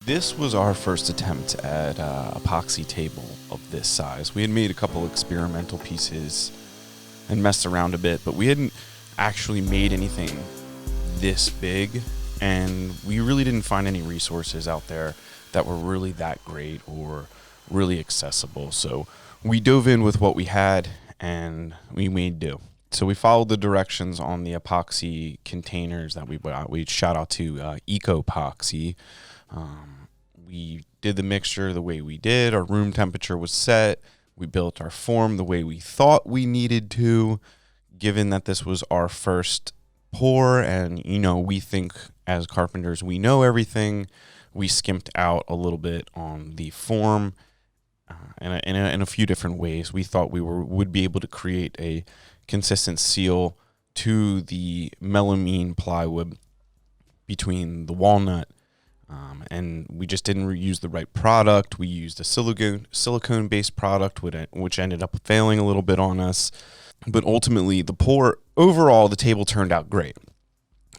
This was our first attempt at epoxy table of this size. We had made a couple experimental pieces and messed around a bit, but we hadn't actually made anything this big, and we really didn't find any resources out there that were really that great or really accessible. So we dove in with what we had, and we made do. So we followed the directions on the epoxy containers that we bought. We shout out to Epoxy. We did the mixture the way we did. Our room temperature was set. We built our form the way we thought we needed to, given that this was our first pour. And, we think as carpenters, we know everything. We skimped out a little bit on the form in a few different ways. We thought we would be able to create a consistent seal to the melamine plywood between the walnut, and we just didn't use the right product. We used a silicone-based product, which ended up failing a little bit on us. But ultimately, overall, the table turned out great.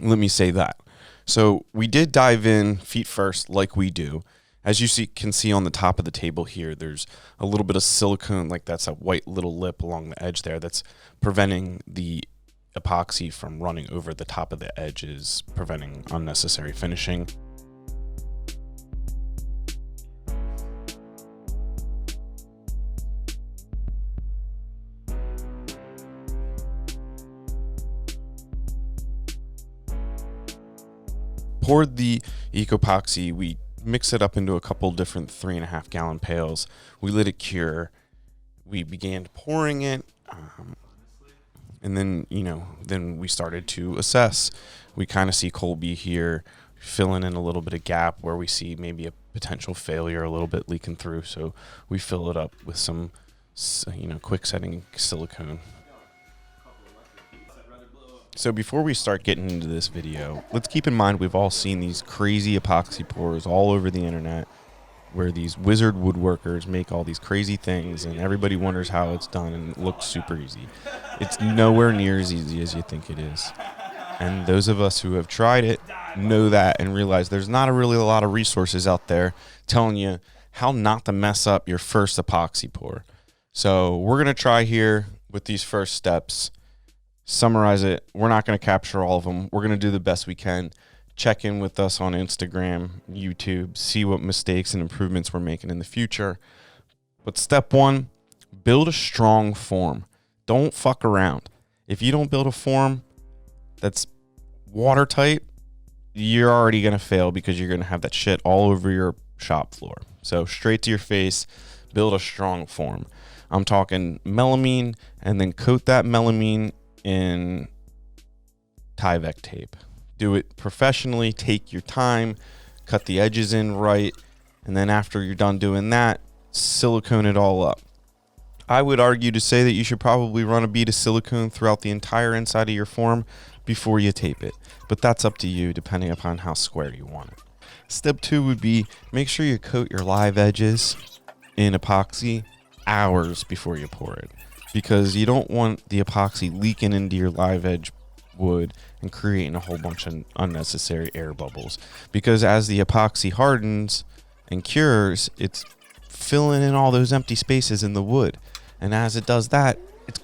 Let me say that. So we did dive in feet first, like we do. As you can see on the top of the table here, there's a little bit of silicone, like that's a white little lip along the edge there that's preventing the epoxy from running over the top of the edges, preventing unnecessary finishing. Poured the Epoxy, we mixed it up into a couple different 3.5 gallon pails. We let it cure. We began pouring it, and then then we started to assess. We kind of see Colby here filling in a little bit of gap where we see maybe a potential failure a little bit leaking through. So we fill it up with some quick setting silicone. So before we start getting into this video, let's keep in mind we've all seen these crazy epoxy pours all over the internet where these wizard woodworkers make all these crazy things and everybody wonders how it's done and it looks super easy. It's nowhere near as easy as you think it is. And those of us who have tried it know that and realize there's not really a lot of resources out there telling you how not to mess up your first epoxy pour. So we're going to try here with these first steps. Summarize it. We're not going to capture all of them. We're going to do the best we can. Check in with us on Instagram, YouTube, see what mistakes and improvements we're making in the future. But step one, build a strong form. Don't fuck around. If you don't build a form that's watertight, you're already going to fail because you're going to have that shit all over your shop floor. So straight to your face, build a strong form. I'm talking melamine, and then coat that melamine in Tyvek tape. Do it professionally, take your time, cut the edges in right, and then after you're done doing that, silicone it all up. I would argue to say that you should probably run a bead of silicone throughout the entire inside of your form before you tape it, but that's up to you depending upon how square you want it. Step two would be make sure you coat your live edges in epoxy hours before you pour it, because you don't want the epoxy leaking into your live edge wood and creating a whole bunch of unnecessary air bubbles. Because as the epoxy hardens and cures, it's filling in all those empty spaces in the wood. And as it does that, it's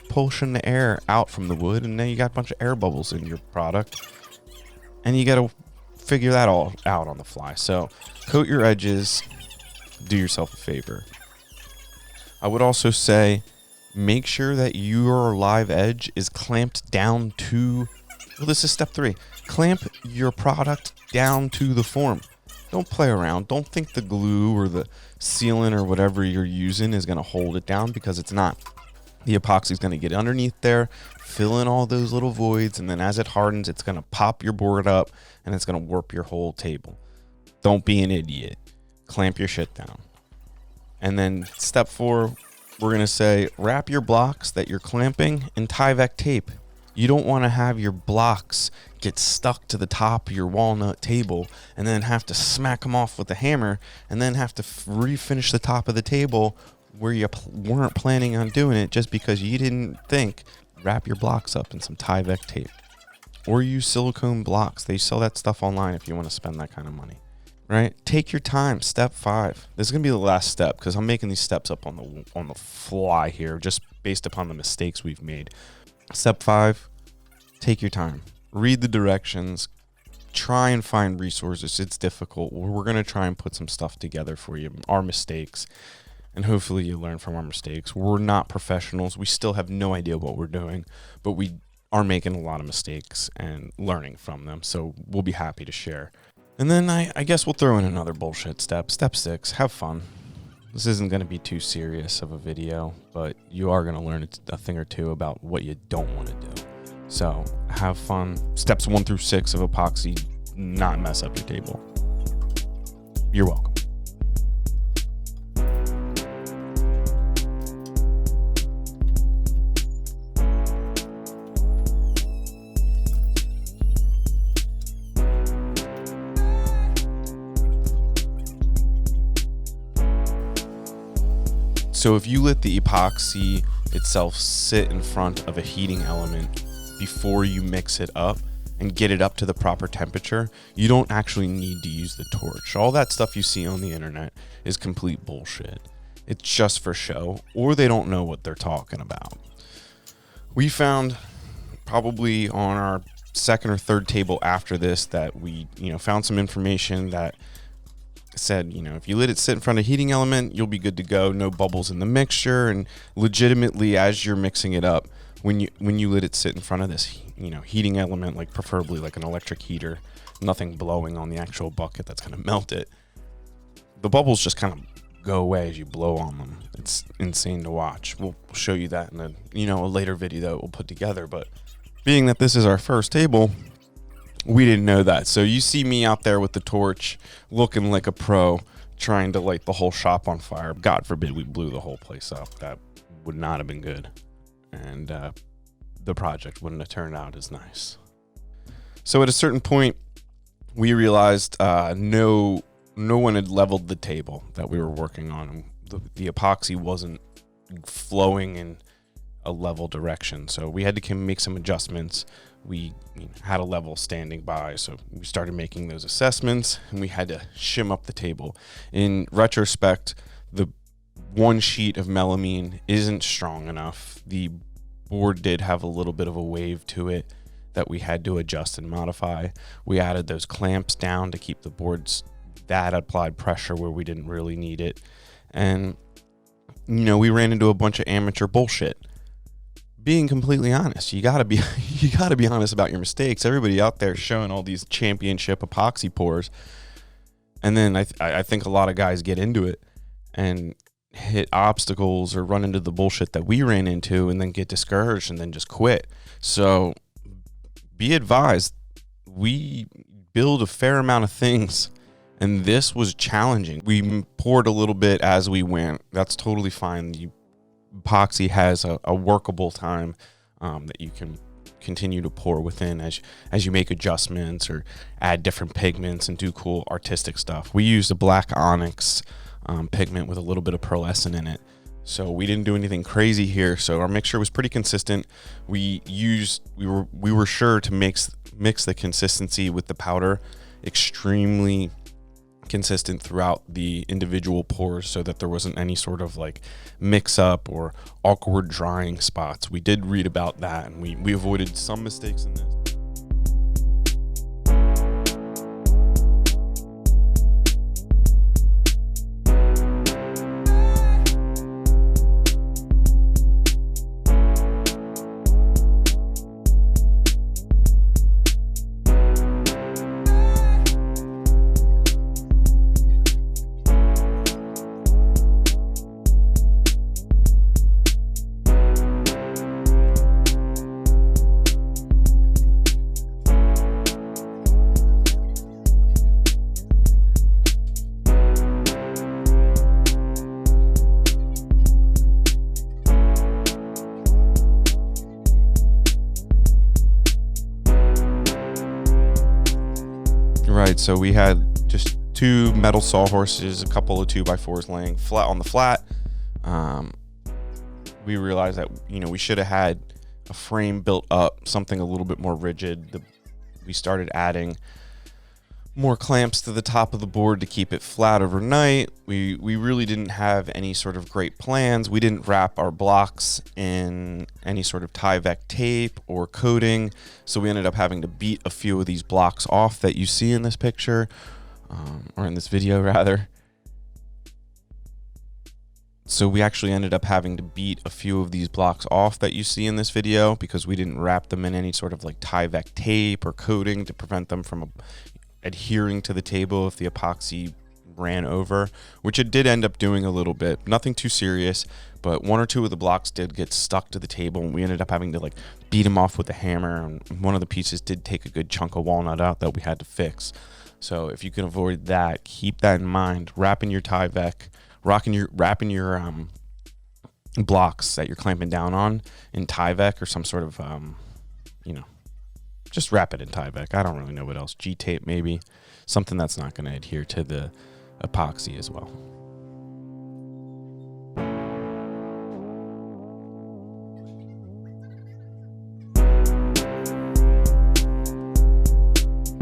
pushing the air out from the wood, and then you got a bunch of air bubbles in your product. And you got to figure that all out on the fly. So coat your edges, do yourself a favor. I would also say make sure that your live edge is clamped down to, this is step 3. Clamp your product down to the form. Don't play around. Don't think the glue or the sealant or whatever you're using is going to hold it down, because it's not. The epoxy is going to get underneath there, fill in all those little voids, and then as it hardens, it's going to pop your board up and it's going to warp your whole table. Don't be an idiot. Clamp your shit down. And then step 4, we're going to say wrap your blocks that you're clamping in Tyvek tape. You don't want to have your blocks get stuck to the top of your walnut table and then have to smack them off with a hammer and then have to refinish the top of the table where you weren't planning on doing it just because you didn't think. Wrap your blocks up in some Tyvek tape. Or use silicone blocks. They sell that stuff online if you want to spend that kind of money. right? Take your time. Step 5. This is going to be the last step because I'm making these steps up on the fly here just based upon the mistakes we've made. Step 5, take your time. Read the directions. Try and find resources. It's difficult. We're going to try and put some stuff together for you, our mistakes, and hopefully you learn from our mistakes. We're not professionals. We still have no idea what we're doing, but we are making a lot of mistakes and learning from them, so we'll be happy to share. And then I guess we'll throw in another bullshit step. Step 6, have fun. This isn't going to be too serious of a video, but you are going to learn a thing or two about what you don't want to do. So have fun. Steps 1 through 6 of epoxy, not mess up your table. You're welcome. So if you let the epoxy itself sit in front of a heating element before you mix it up and get it up to the proper temperature, you don't actually need to use the torch. All that stuff you see on the internet is complete bullshit. It's just for show, or they don't know what they're talking about. We found probably on our second or third table after this that we, found some information that said, if you let it sit in front of a heating element, you'll be good to go. No bubbles in the mixture. And legitimately, as you're mixing it up, when you let it sit in front of this, heating element, like preferably like an electric heater, nothing blowing on the actual bucket that's going to melt it, the bubbles just kind of go away as you blow on them. It's insane to watch. We'll show you that in a later video that we'll put together. But being that this is our first table, we didn't know that. So you see me out there with the torch looking like a pro trying to light the whole shop on fire. God forbid we blew the whole place up. That would not have been good. And the project wouldn't have turned out as nice. So at a certain point, we realized no one had leveled the table that we were working on. The epoxy wasn't flowing in a level direction. So we had to make some adjustments. We had a level standing by, so we started making those assessments, and we had to shim up the table. In retrospect, the one sheet of melamine isn't strong enough. The board did have a little bit of a wave to it that we had to adjust and modify. We added those clamps down to keep the boards that applied pressure where we didn't really need it. And, we ran into a bunch of amateur bullshit. Being completely honest, you gotta be honest about your mistakes. Everybody out there showing all these championship epoxy pours, and then I think a lot of guys get into it and hit obstacles or run into the bullshit that we ran into, and then get discouraged and then just quit. So be advised, we build a fair amount of things, and this was challenging. We poured a little bit as we went. That's totally fine. Epoxy has a workable time that you can continue to pour within as you make adjustments or add different pigments and do cool artistic stuff. We used a black onyx pigment with a little bit of pearlescent in it, so we didn't do anything crazy here. So our mixture was pretty consistent. We were sure to mix the consistency with the powder extremely consistent throughout the individual pours so that there wasn't any sort of like mix up or awkward drying spots. We did read about that, and we avoided some mistakes in this. Right, so we had just 2 metal sawhorses, a couple of 2x4s laying flat on the flat. We realized that we should have had a frame built up, something a little bit more rigid. We started adding more clamps to the top of the board to keep it flat overnight. We really didn't have any sort of great plans. We didn't wrap our blocks in any sort of Tyvek tape or coating, so we ended up having to beat a few of these blocks off that you see in this picture, or in this video rather. So we actually ended up having to beat a few of these blocks off that you see in this video because we didn't wrap them in any sort of like Tyvek tape or coating to prevent them from adhering to the table if the epoxy ran over, which it did end up doing a little bit. Nothing too serious, but one or two of the blocks did get stuck to the table, and we ended up having to like beat them off with a hammer, and one of the pieces did take a good chunk of walnut out that we had to fix. So if you can avoid that, keep that in mind. Wrapping your Tyvek, wrapping your blocks that you're clamping down on in Tyvek or some sort of just wrap it in Tyvek. I don't really know what else. G-tape maybe. Something that's not going to adhere to the epoxy as well.